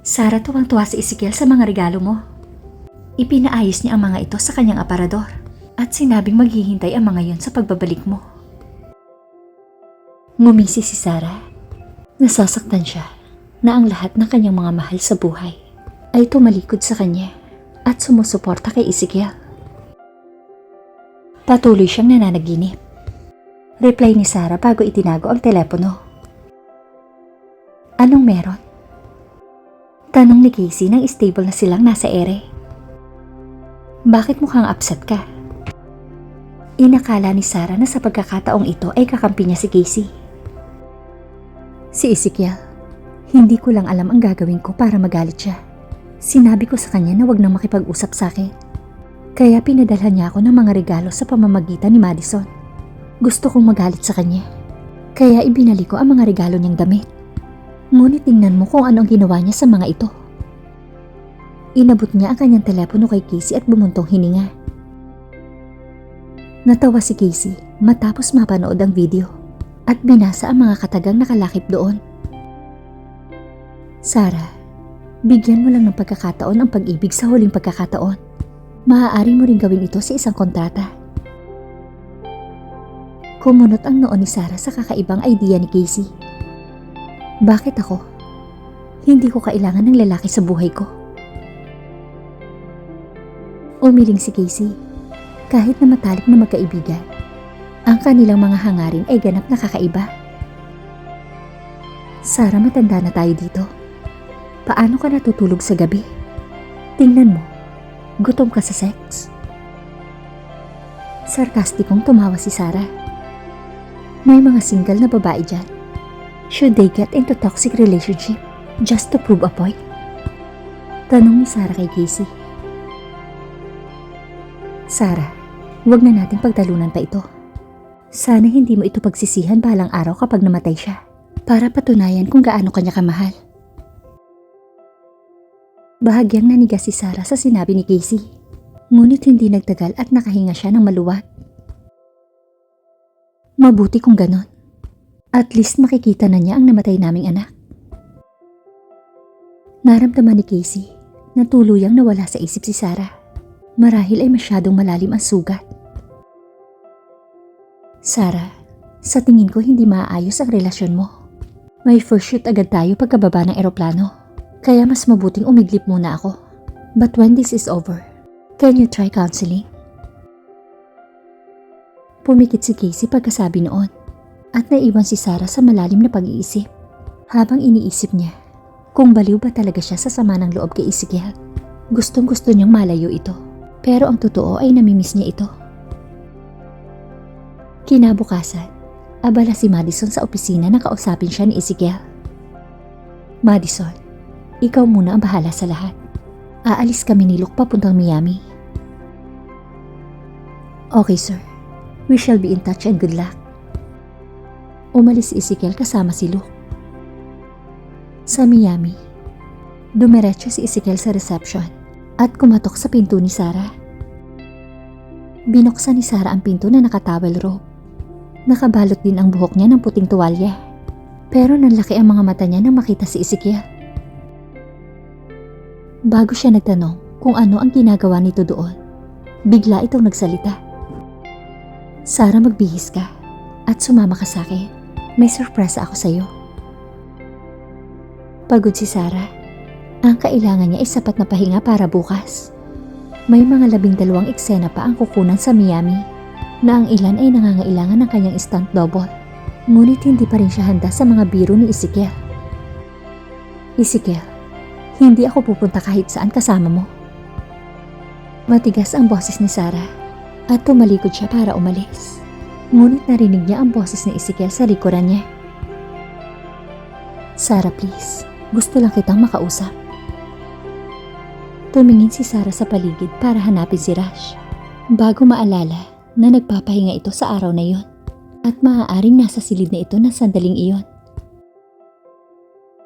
Sarah, tuwang-tuwa si Ezekiel sa mga regalo mo. Ipinaayos niya ang mga ito sa kanyang aparador at sinabing maghihintay ang mga yon sa pagbabalik mo. Ngumisi si Sarah. Nasasaktan siya na ang lahat ng kanyang mga mahal sa buhay ay tumalikod sa kanya at sumusuporta kay Ezekiel. Patuloy siyang nananaginip. Reply ni Sarah bago itinago ang telepono. Anong meron? Tanong ni Casey nang stable na silang nasa ere. Bakit mukhang upset ka? Inakala ni Sarah na sa pagkakataong ito ay kakampi niya si Casey. Si Ezekiel, hindi ko lang alam ang gagawin ko para magalit siya. Sinabi ko sa kanya na wag nang makipag-usap sa akin. Kaya pinadalhan niya ako ng mga regalo sa pamamagitan ni Madison. Gusto kong magalit sa kanya. Kaya ibinalik ko ang mga regalo niyang damit. Ngunit tingnan mo kung ano ang ginawa niya sa mga ito. Inabot niya ang kanyang telepono kay Casey at bumuntong hininga. Natawa si Casey matapos mapanood ang video at binasa ang mga katagang nakalakip doon. Sarah, bigyan mo lang ng pagkakataon ang pag-ibig sa huling pagkakataon. Maaari mo rin gawin ito sa isang kontrata. Kumunot ang noo ni Sarah sa kakaibang idea ni Casey. Bakit ako? Hindi ko kailangan ng lalaki sa buhay ko. Umiling si Casey. Kahit na matalik na magkaibigan, ang kanilang mga hangarin ay ganap na kakaiba. Sarah, matanda na tayo dito. Paano ka natutulog sa gabi? Tingnan mo, gutom ka sa sex? Sarkastikong tumawa si Sarah. May mga single na babae dyan. Should they get into toxic relationship just to prove a point? Tanong ni Sarah kay Casey. Sarah, huwag na nating pagtalunan pa ito. Sana hindi mo ito pagsisihan balang araw kapag namatay siya, para patunayan kung gaano kanya kamahal. Bahagyang nanigas si Sarah sa sinabi ni Casey, ngunit hindi nagtagal at nakahinga siya ng maluwag. Mabuti kung ganon. At least makikita na niya ang namatay naming anak. Naramdaman ni Casey na tuluyang nawala sa isip si Sarah. Marahil ay masyadong malalim ang sugat. Sarah, sa tingin ko hindi maayos ang relasyon mo. May first shoot agad tayo pagkababa ng eroplano. Kaya mas mabuting umiglip muna ako. But when this is over, can you try counseling? Pumikit si Casey pagkasabi noon at naiwan si Sarah sa malalim na pag-iisip. Habang iniisip niya kung baliw ba talaga siya sa sama ng loob kay Ezekiel. Gustong gusto niyang malayo ito. Pero ang totoo ay namimiss niya ito. Kinabukasan, abala si Madison sa opisina na kausapin siya ni Ezekiel. Madison, ikaw muna ang bahala sa lahat. Aalis kami ni Luke papuntang Miami. Okay sir, we shall be in touch and good luck. Umalis si Ezekiel kasama si Luke. Sa Miami, dumiretso si Ezekiel sa reception at kumatok sa pinto ni Sarah. Binuksan ni Sarah ang pinto na nakatowel rope. Nakabalot din ang buhok niya ng puting tuwalya. Pero nanlaki ang mga mata niya nang makita si Ezekiel. Bago siya nagtanong kung ano ang ginagawa nito doon, bigla itong nagsalita. Sarah, magbihis ka at sumama ka sa akin. May surprise ako sa iyo. Pagod si Sarah. Ang kailangan niya ay sapat na pahinga para bukas. May mga 12 eksena pa ang kukunan sa Miami na ang ilan ay nangangailangan ng kanyang stunt double. Ngunit hindi pa rin siya handa sa mga biro ni Ezekiel. Ezekiel, hindi ako pupunta kahit saan kasama mo. Matigas ang boses ni Sarah at tumalikod siya para umalis. Ngunit narinig niya ang boses ni Ezekiel sa likuran niya. Sarah, please. Gusto lang kitang makausap. Tumingin si Sarah sa paligid para hanapin si Rush, bago maalala na nagpapahinga ito sa araw na iyon at maaaring nasa silid na ito ng sandaling iyon.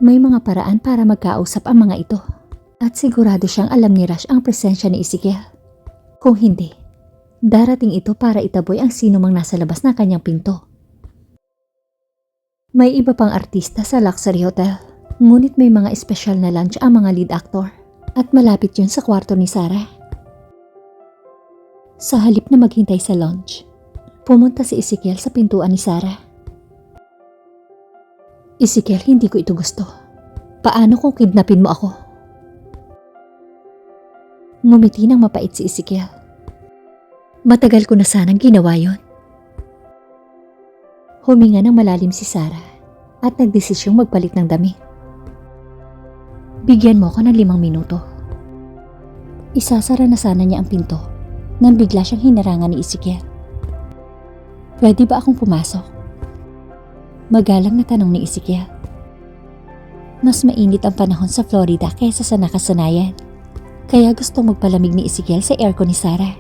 May mga paraan para magkausap ang mga ito at sigurado siyang alam ni Rush ang presensya ni Ezekiel. Kung hindi, darating ito para itaboy ang sino mang nasa labas ng kanyang pinto. May iba pang artista sa luxury hotel Ngunit may mga espesyal na lunch ang mga lead actor at malapit yun sa kwarto ni Sarah. Sa halip na maghintay sa lunch, pumunta si Ezekiel sa pintuan ni Sarah. Ezekiel, hindi ko ito gusto. Paano kung kidnapin mo ako? Ngumiti ng mapait si Ezekiel. Matagal ko na sanang ginawa yon. Huminga ng malalim si Sarah at nagdesisyong magpalit ng damit. Bigyan mo ako ng 5 minuto. Isasara na sana niya ang pinto nang bigla siyang hinarangan ni Ezekiel. Pwede ba akong pumasok? Magalang na tanong ni Ezekiel. Mas mainit ang panahon sa Florida kaysa sa nakasanayan, kaya gusto magpalamig ni Ezekiel sa aircon ni Sarah.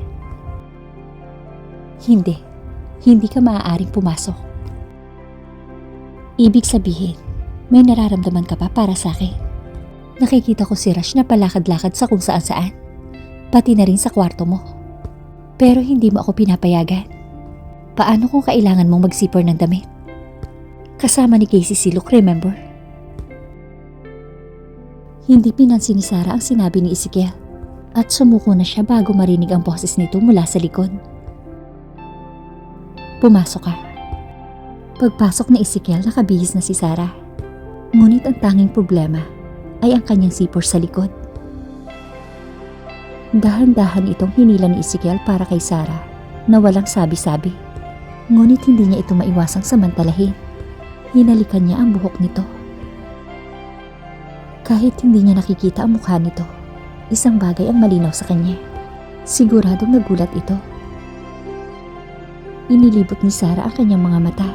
Hindi ka maaaring pumasok. Ibig sabihin, may nararamdaman ka pa para sa akin. Nakikita ko si Rush na palakad-lakad sa kung saan-saan, pati na rin sa kwarto mo. Pero hindi mo ako pinapayagan. Paano kung kailangan mong mag-zipper ng damit? Kasama ni Casey si Luke, remember? Hindi pinansin ni Sarah ang sinabi ni Ezekiel at sumuko na siya bago marinig ang boses nito mula sa likod. Pumasok ka. Pagpasok ni Ezekiel, nakabihis na si Sarah. Ngunit ang tanging problema ay ang kanyang zipper sa likod. Dahan-dahan itong hinila ni Ezekiel para kay Sarah na walang sabi-sabi. Ngunit hindi niya ito maiwasang samantalahin. Hinalikan niya ang buhok nito. Kahit hindi niya nakikita ang mukha nito, isang bagay ang malinaw sa kanya. Siguradong nagulat ito. Inilibot ni Sarah ang kanyang mga mata.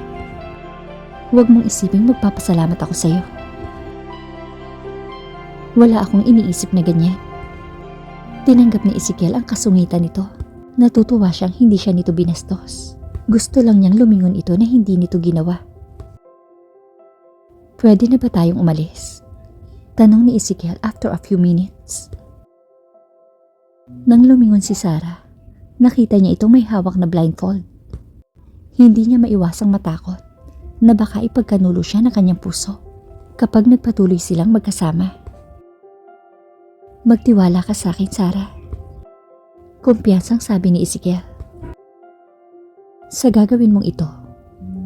Huwag mong isiping magpapasalamat ako sa'yo. Wala akong iniisip na ganyan. Tinanggap ni Ezekiel ang kasungitan nito. Natutuwa siyang hindi siya nito binastos. Gusto lang niyang lumingon ito na hindi nito ginawa. Pwede na ba tayong umalis? Tanong ni Ezekiel after a few minutes. Nang lumingon si Sarah, nakita niya itong may hawak na blindfold. Hindi niya maiwasang matakot na baka ipagkanulo siya ng kanyang puso kapag nagpatuloy silang magkasama. Magtiwala ka sa akin, Sarah. Kumpiyansang sabi ni Ezekiel. Sa gagawin mong ito,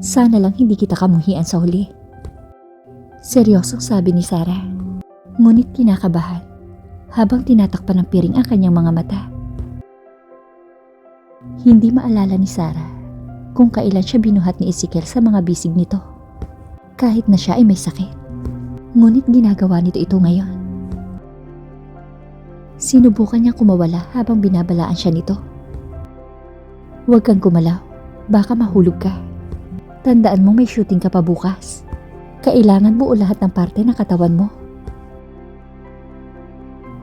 sana lang hindi kita kamuhian sa huli. Seryosong sabi ni Sarah, ngunit kinakabahan habang tinatakpan ng piring ang kanyang mga mata. Hindi maalala ni Sarah kung kailan siya binuhat ni Ezekiel sa mga bisig nito. Kahit na siya ay may sakit, ngunit ginagawa nito ito ngayon. Sinubukan niyang kumawala habang binabalaan siya nito. Huwag kang gumalaw, baka mahulog ka. Tandaan mo may shooting ka pa bukas. Kailangan buo lahat ng parte ng katawan mo.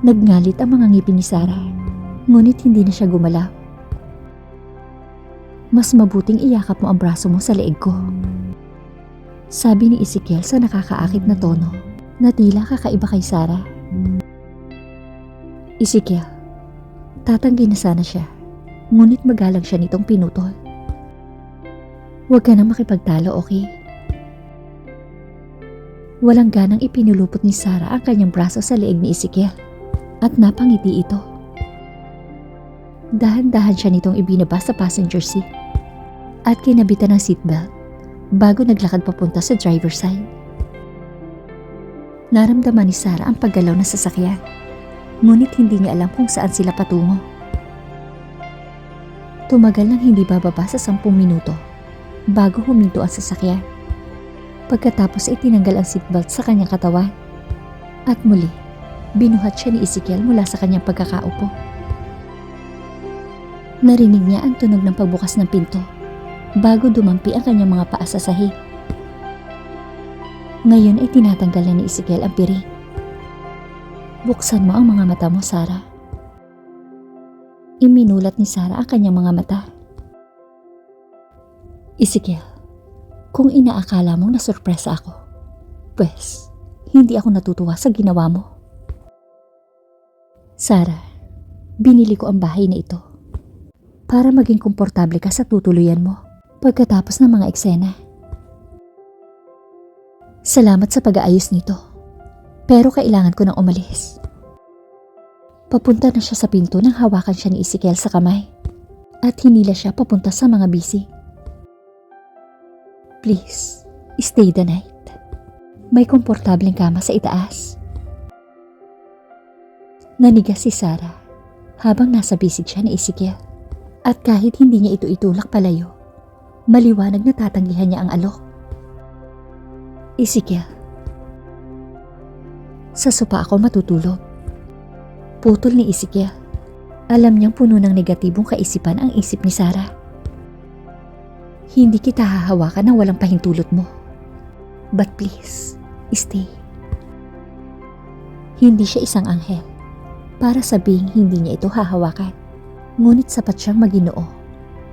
Nagngalit ang mga ngipin ni Sarah, ngunit hindi na siya gumalaw. Mas mabuting iyakap mo ang braso mo sa leeg ko. Sabi ni Ezekiel sa nakakaakit na tono na tila kakaiba kay Sarah. Ezekiel, tatanggi na sana siya, ngunit magalang siya nitong pinutol. Huwag ka na makipagtalo, okay? Walang ganang ipinulupot ni Sarah ang kanyang braso sa leeg ni Ezekiel at napangiti ito. Dahan-dahan siya nitong ibinaba sa passenger seat at kinabitan ng seatbelt bago naglakad papunta sa driver's side. Naramdaman ni Sarah ang paggalaw ng sasakyan, ngunit hindi niya alam kung saan sila patungo. Tumagal ng hindi bababa sa 10 minuto bago huminto ang sasakyan. Pagkatapos ay tinanggal ang seatbelt sa kanyang katawan at muli binuhat siya ni Ezekiel mula sa kanyang pagkakaupo. Narinig niya ang tunog ng pagbukas ng pinto bago dumampi ang kanyang mga paa sa sahig. Ngayon ay tinatanggal na ni Ezekiel ang piring. Buksan mo ang mga mata mo, Sarah. Iminulat ni Sarah ang kanyang mga mata. Ezekiel, kung inaakala mong nasurpresa ako, pwes, hindi ako natutuwa sa ginawa mo. Sarah, binili ko ang bahay na ito para maging komportable ka sa tutuluyan mo pagkatapos ng mga eksena. Salamat sa pag-aayos nito. Pero kailangan ko nang umalis. Papunta na siya sa pinto nang hawakan siya ni Ezekiel sa kamay at hinila siya papunta sa mga bisi. Please, stay the night. May komportableng kama sa itaas. Nanigas si Sarah habang nasa bisig siya ni Ezekiel at kahit hindi niya ito itulak palayo, maliwanag na tatanggihan niya ang alok. Ezekiel, sa sopa ako matutulog. Putol ni Ezekiel. Alam niyang puno ng negatibong kaisipan ang isip ni Sarah. Hindi kita hahawakan ng walang pahintulot mo. But please, stay. Hindi siya isang anghel para sabihing hindi niya ito hahawakan. Ngunit sapat siyang Maginoo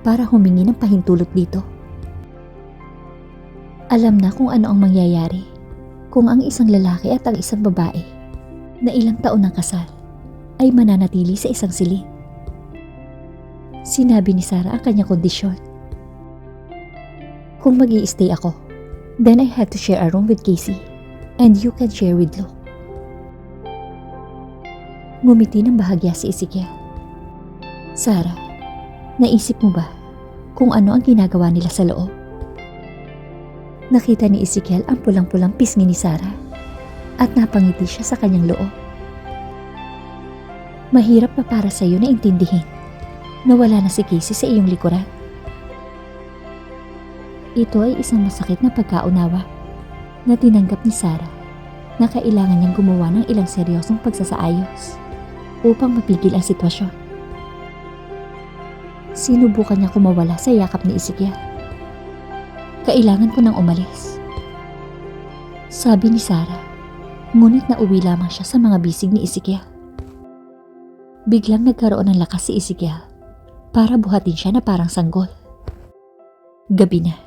para humingi ng pahintulot dito. Alam na kung ano ang mangyayari kung ang isang lalaki at ang isang babae na ilang taon ng kasal ay mananatili sa isang silid. Sinabi ni Sarah ang kanyang kondisyon. Kung mag-i-stay ako, then I have to share a room with Casey and you can share with Luke. Ngumiti ng bahagya si Ezekiel. Sarah, naisip mo ba kung ano ang ginagawa nila sa loob? Nakita ni Ezekiel ang pulang-pulang pisngi ni Sarah at napangiti siya sa kanyang loob. Mahirap pa para sa iyo na intindihin na wala na si Casey sa iyong likuran. Ito ay isang masakit na pagkaunawa na tinanggap ni Sarah na kailangan niyang gumawa ng ilang seryosong pagsasaayos upang mapigil ang sitwasyon. Sinubukan niya kumawala sa yakap ni Ezekiel. Kailangan ko nang umalis, sabi ni Sarah, ngunit nauwi lamang siya sa mga bisig ni Ezekiel. Biglang nagkaroon ng lakas si Ezekiel para buhatin siya na parang sanggol. Gabi na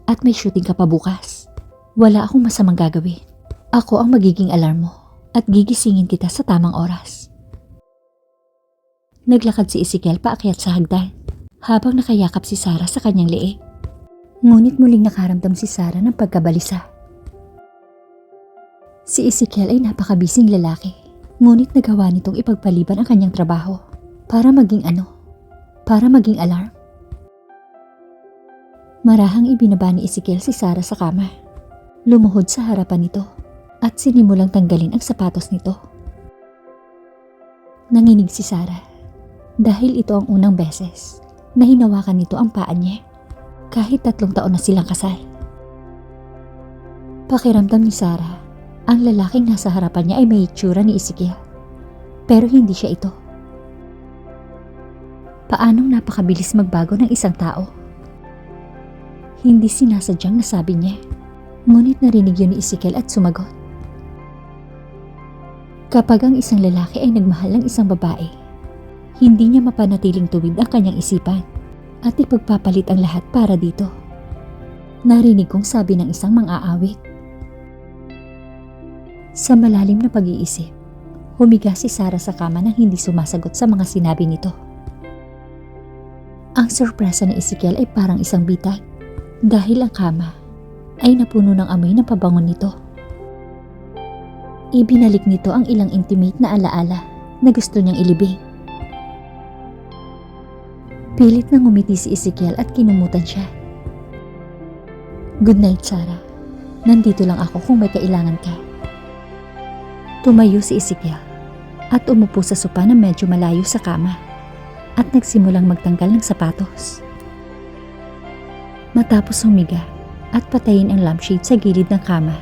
at may shooting ka pa bukas. Wala akong masamang gagawin. Ako ang magiging alarm mo at gigisingin kita sa tamang oras. Naglakad si Ezekiel paakyat sa hagdan habang nakayakap si Sarah sa kanyang leeg. Ngunit muling nakaramdam si Sarah ng pagkabalisa. Si Ezekiel ay napakabising lalaki, ngunit nagawa nitong ipagpaliban ang kanyang trabaho para maging alarm. Marahang ibinaba ni Ezekiel si Sarah sa kama. Lumuhod sa harapan nito at sinimulang tanggalin ang sapatos nito. Nanginig si Sarah dahil ito ang unang beses na hinawakan nito ang paa niya kahit 3 taon na silang kasal. Pakiramdam ni Sarah, ang lalaking nasa harapan niya ay may itsura ni Ezekiel, pero hindi siya ito. Paanong napakabilis magbago ng isang tao? Hindi sinasadyang nasabi niya, ngunit narinig yun ni Ezekiel at sumagot. Kapag ang isang lalaki ay nagmahal ng isang babae, hindi niya mapanatiling tuwid ang kanyang isipan at ipagpapalit ang lahat para dito. Narinig kong sabi ng isang mang-aawit. Sa malalim na pag-iisip, humiga si Sarah sa kama nang hindi sumasagot sa mga sinabi nito. Ang sorpresa ni Ezekiel ay parang isang bitag dahil ang kama ay napuno ng amoy ng pabango nito. Ibinalik nito ang ilang intimate na alaala na gusto niyang ilibing. Pilit na ngumiti si Ezekiel at kinumutan siya. Good night, Sarah. Nandito lang ako kung may kailangan ka. Tumayo si Ezekiel at umupo sa sopa na medyo malayo sa kama at nagsimulang magtanggal ng sapatos. Matapos humiga at patayin ang lampshade sa gilid ng kama,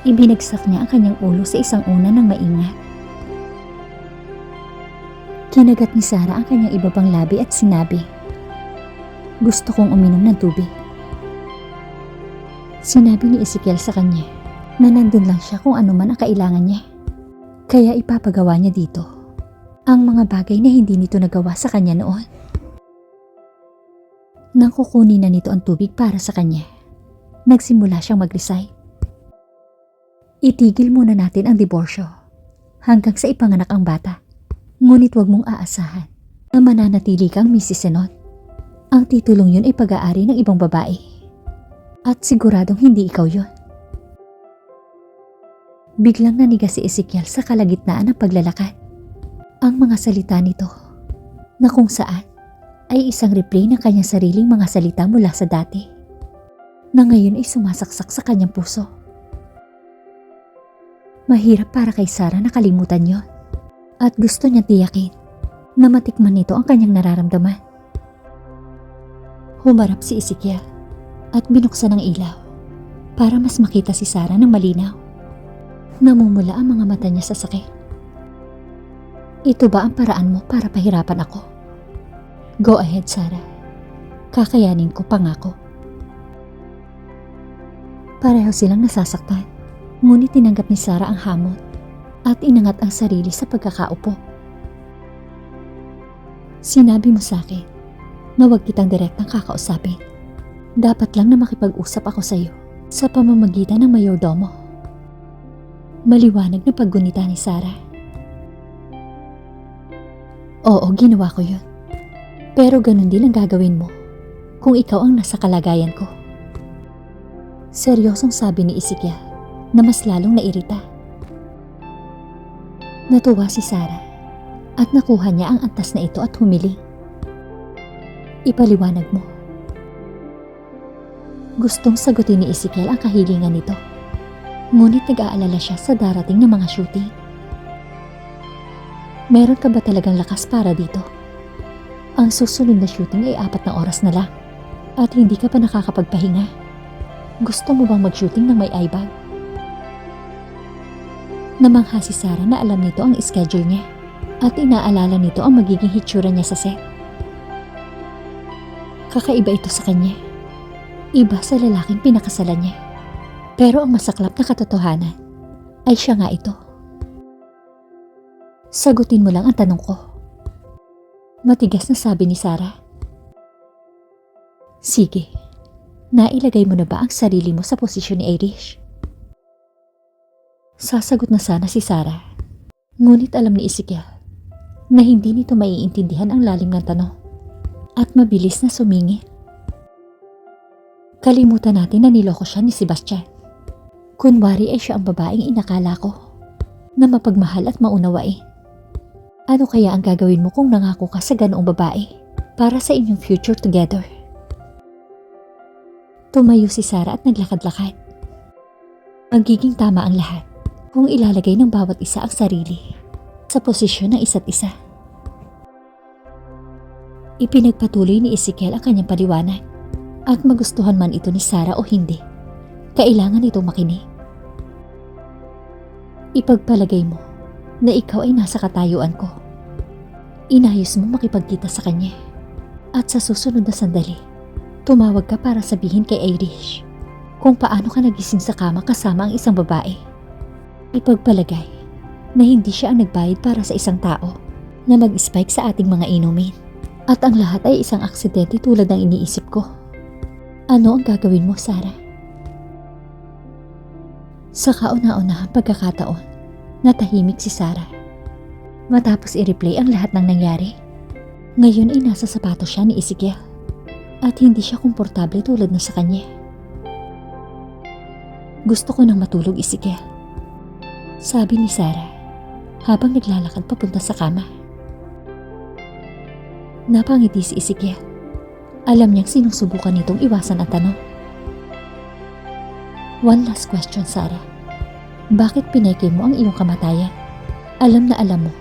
ibinagsak niya ang kanyang ulo sa isang unan ng maingat. Kinagat ni Sarah ang kanyang ibabang labi at sinabi, "Gusto kong uminom ng tubig." Sinabi ni Ezekiel sa kanya na nandun lang siya kung ano man ang kailangan niya. Kaya ipapagawa niya dito ang mga bagay na hindi nito nagawa sa kanya noon. Nang kukunin na nito ang tubig para sa kanya, nagsimula siyang mag-recite. Itigil muna natin ang diborsyo hanggang sa ipanganak ang bata. Ngunit huwag mong aasahan na mananatili kang Mrs. Senot. Ang titulong yun ay pag-aari ng ibang babae. At siguradong hindi ikaw yun. Biglang naniga si Ezekiel sa kalagitnaan ng paglalakad. Ang mga salita nito, na kung saan ay isang replay ng kanyang sariling mga salita mula sa dati, na ngayon ay sumasaksak sa kanyang puso. Mahirap para kay Sarah nakalimutan yon, at gusto niya tiyakin na matikman nito ang kanyang nararamdaman. Humarap si Ezekiel at binuksan ang ilaw para mas makita si Sarah ng malinaw. Namumula ang mga mata niya sa sakit. Ito ba ang paraan mo para pahirapan ako? Go ahead, Sarah. Kakayanin ko, pangako. Pareho silang nasasaktan, ngunit tinanggap ni Sarah ang hamon at inangat ang sarili sa pagkakaupo. Sinabi mo sa akin na huwag kitang direktang kakausapin. Dapat lang na makipag-usap ako sa iyo sa pamamagitan ng mayordomo. Maliwanag na paggunita ni Sarah. Oo, ginawa ko yun. Pero ganun din ang gagawin mo kung ikaw ang nasa kalagayan ko. Seryosong sabi ni Ezekiel na mas lalong nairita. Natuwa si Sarah at nakuha niya ang antas na ito at humiling. Ipaliwanag mo. Gustong sagutin ni Ezekiel ang kahilingan nito. Ngunit nag-aalala siya sa darating na mga shooting. Meron ka ba talagang lakas para dito? Ang susunod na shooting ay 4 na oras na lang at hindi ka pa nakakapagpahinga. Gusto mo bang mag-shooting ng may eye bag? Namangha si Sarah na alam nito ang schedule niya at inaalala nito ang magiging hitsura niya sa set. Kakaiba ito sa kanya. Iba sa lalaking pinakasalan niya. Pero ang masaklap na katotohanan ay siya nga ito. Sagutin mo lang ang tanong ko. Matigas na sabi ni Sarah. Sige, nailagay mo na ba ang sarili mo sa posisyon ni Irish? Sasagot na sana si Sarah. Ngunit alam ni Ezekiel na hindi nito maiintindihan ang lalim ng tanong at mabilis na sumingi. Kalimutan natin na niloko siya ni Sebastian. Kunwari ay siya ang babaeng inakala ko na mapagmahal at maunawain. Ano kaya ang gagawin mo kung nangako ka sa ganoong babae para sa inyong future together? Tumayo si Sarah at naglakad-lakad. Magiging tama ang lahat kung ilalagay ng bawat isa ang sarili sa posisyon ng isa't isa. Ipinagpatuloy ni Ezekiel ang kanyang paliwanag at magustuhan man ito ni Sarah o hindi, kailangan itong makinig. Ipagpalagay mo na ikaw ay nasa katayuan ko. Inayos mo makipagkita sa kanya at sa susunod na sandali, tumawag ka para sabihin kay Irish kung paano ka nagising sa kama kasama ang isang babae. Ipagpalagay na hindi siya ang nagbayad para sa isang tao na mag-spike sa ating mga inumin at ang lahat ay isang aksidente tulad ng iniisip ko. Ano ang gagawin mo, Sarah? Sa kauna-unahang pagkakataon, natahimik si Sarah. Matapos i-replay ang lahat ng nangyari, ngayon ay nasa sapatos siya ni Ezekiel at hindi siya komportable tulad na sa kanya. Gusto ko nang matulog, Ezekiel, sabi ni Sarah habang naglalakad papunta sa kama. Napangiti si Ezekiel. Alam niyang sinusubukan nitong iwasan ang tanong. One last question, Sarah. Bakit pineke mo ang iyong kamatayan? Alam mo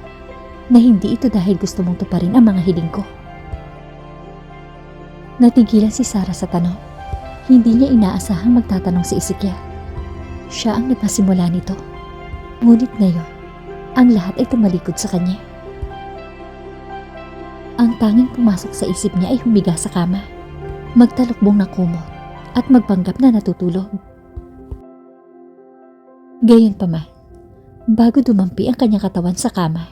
na hindi ito dahil gusto mong tuparin ang mga hiling ko. Natigilan si Sarah sa tanong. Hindi niya inaasahang magtatanong si Ezekiel. Siya ang nagpasimula nito. Ngunit ngayon, ang lahat ay tumalikod sa kanya. Ang tanging pumasok sa isip niya ay humiga sa kama, magtalukbong ng kumot at magpanggap na natutulog. Gayunpaman, bago dumampi ang kanyang katawan sa kama,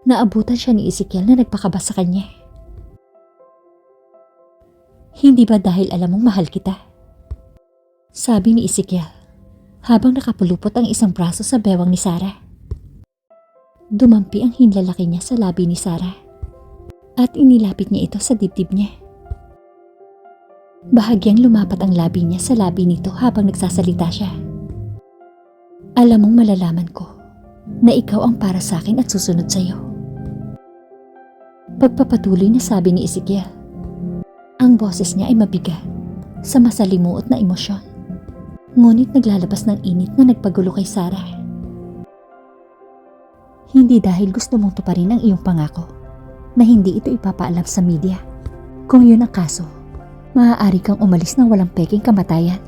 naabutan siya ni Ezekiel na nagpakaba sa kanya. Hindi ba dahil alam mong mahal kita? Sabi ni Ezekiel habang nakapulupot ang isang braso sa bewang ni Sarah. Dumampi ang hinlalaki niya sa labi ni Sarah at inilapit niya ito sa dibdib niya. Bahagyang lumapat ang labi niya sa labi nito habang nagsasalita siya. Alam mong malalaman ko na ikaw ang para sa akin at susunod sa'yo. Pagpapatuloy na sabi ni Ezekiel. Ang boses niya ay mabigat sa masalimuot na emosyon. Ngunit naglalabas ng init na nagpagulo kay Sarah. Hindi dahil gusto mong tuparin ang iyong pangako na hindi ito ipapaalam sa media. Kung yun ang kaso, maaari kang umalis ng walang peking kamatayan.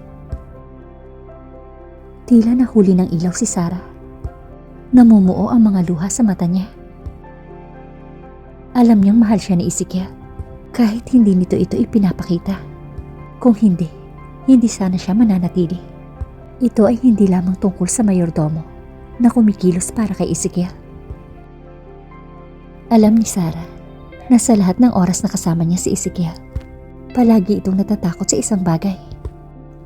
Tila nahuli ng ilaw si Sarah. Namumuo ang mga luha sa mata niya. Alam niyang mahal siya ni Ezekiel kahit hindi nito ito ipinapakita. Kung hindi, hindi sana siya mananatili. Ito ay hindi lamang tungkol sa mayordomo na kumikilos para kay Ezekiel. Alam ni Sarah na sa lahat ng oras na kasama niya si Ezekiel, palagi itong natatakot sa isang bagay.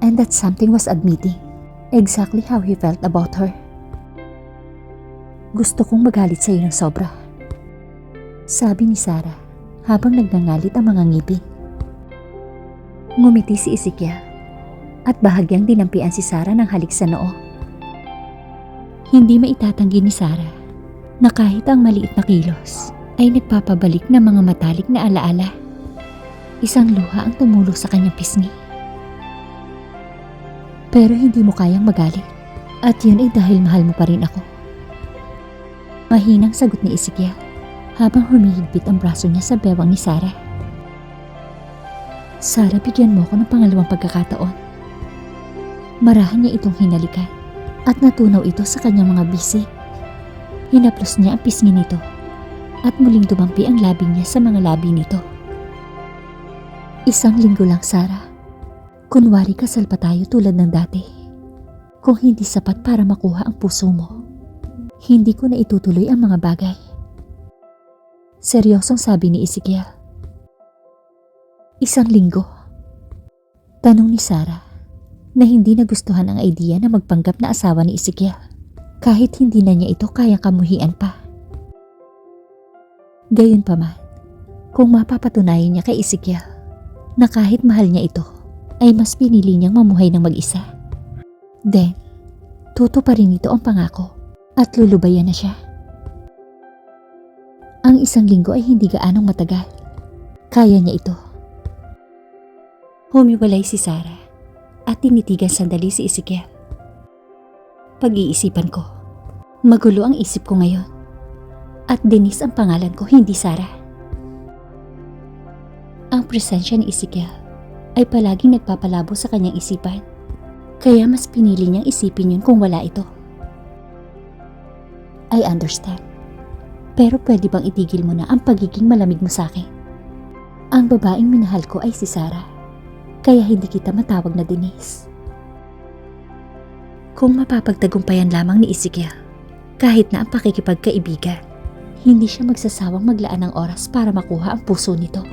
And that something was admitting exactly how he felt about her. Gusto kong magalit sa iyo ng sobra, sabi ni Sarah habang nagngangalit ang mga ngipin. Ngumiti si Ezekiel at bahagyang dinampian si Sarah ng halik sa noo. Hindi maitatanggi ni Sarah na kahit ang maliit na kilos ay nagpapabalik ng mga matalik na alaala. Isang luha ang tumulo sa kanyang pisngi. Pero hindi mo kayang magalit at yun ay dahil mahal mo pa rin ako. Mahinang sagot ni Ezekiel habang humihigpit ang braso niya sa bewang ni Sarah. Sarah, bigyan mo ako ng pangalawang pagkakataon. Marahan niya itong hinalikan at natunaw ito sa kanyang mga bisig. Hinaplos niya ang pisngi nito at muling dumampi ang labi niya sa mga labi nito. Isang linggo lang, Sarah. Kunwari kasal pa tayo tulad ng dati. Kung hindi sapat para makuha ang puso mo, hindi ko na itutuloy ang mga bagay. Seryosong sabi ni Ezekiel. Isang linggo? Tanong ni Sarah na hindi nagustuhan ang idea na magpanggap na asawa ni Ezekiel kahit hindi na niya ito kayang kamuhian pa. Gayunpaman, kung mapapatunayan niya kay Ezekiel na kahit mahal niya ito, ay mas pinili niyang mamuhay ng mag-isa, then tutuparin nito ang pangako at lulubayan na siya. Ang isang linggo ay hindi gaanong matagal. Kaya niya ito. Humiwalay si Sarah at tinitigan sandali si Ezekiel. Pag-iisipan ko, magulo ang isip ko ngayon. At Denise ang pangalan ko, hindi Sarah. Ang presensya ni Ezekiel ay palaging nagpapalabo sa kanyang isipan. Kaya mas pinili niyang isipin yun kung wala ito. I understand. Pero pwede bang itigil mo na ang pagiging malamig mo sa akin? Ang babaeng minahal ko ay si Sarah. Kaya hindi kita matawag na Denise. Kung mapapagtagumpayan lamang ni Ezekiel, kahit na ang pakikipagkaibigan, hindi siya magsasawang maglaan ng oras para makuha ang puso nito.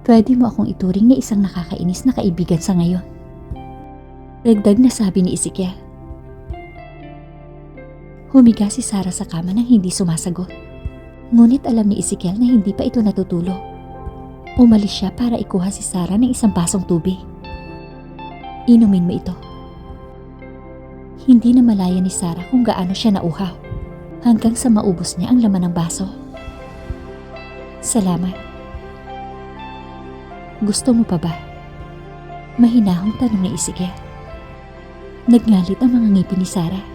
Pwede mo akong ituring na isang nakakainis na kaibigan sa ngayon. Dagdag na sabi ni Ezekiel. Humiga si Sarah sa kama nang hindi sumasagot. Ngunit alam ni Ezekiel na hindi pa ito natutulog. Umalis siya para ikuha si Sarah ng isang basong tubig. Inumin mo ito. Hindi na malaya ni Sarah kung gaano siya nauhaw hanggang sa maubos niya ang laman ng baso. Salamat. Gusto mo pa ba? Mahinahong tanong ni Ezekiel. Nagngalit ang mga ngipin ni Sarah.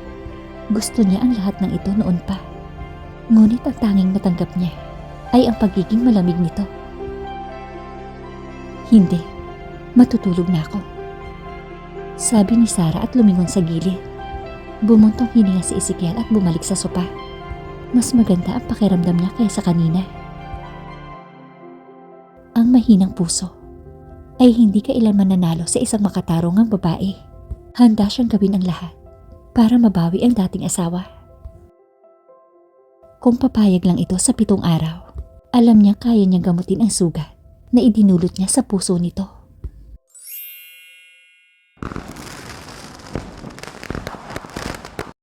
Gusto niya ang lahat ng ito noon pa. Ngunit ang tanging natanggap niya ay ang pagiging malamig nito. Hindi, matutulog na ako, sabi ni Sarah at lumingon sa gilid. Bumuntong hininga si Ezekiel at bumalik sa sopa. Mas maganda ang pakiramdam niya kaysa kanina. Ang mahinang puso ay hindi kailanman nanalo sa isang makatarungang babae. Handa siyang gawin ang lahat para mabawi ang dating asawa. Kung papayag lang ito sa 7 araw, alam niya kaya niyang gamutin ang sugat na idinulot niya sa puso nito.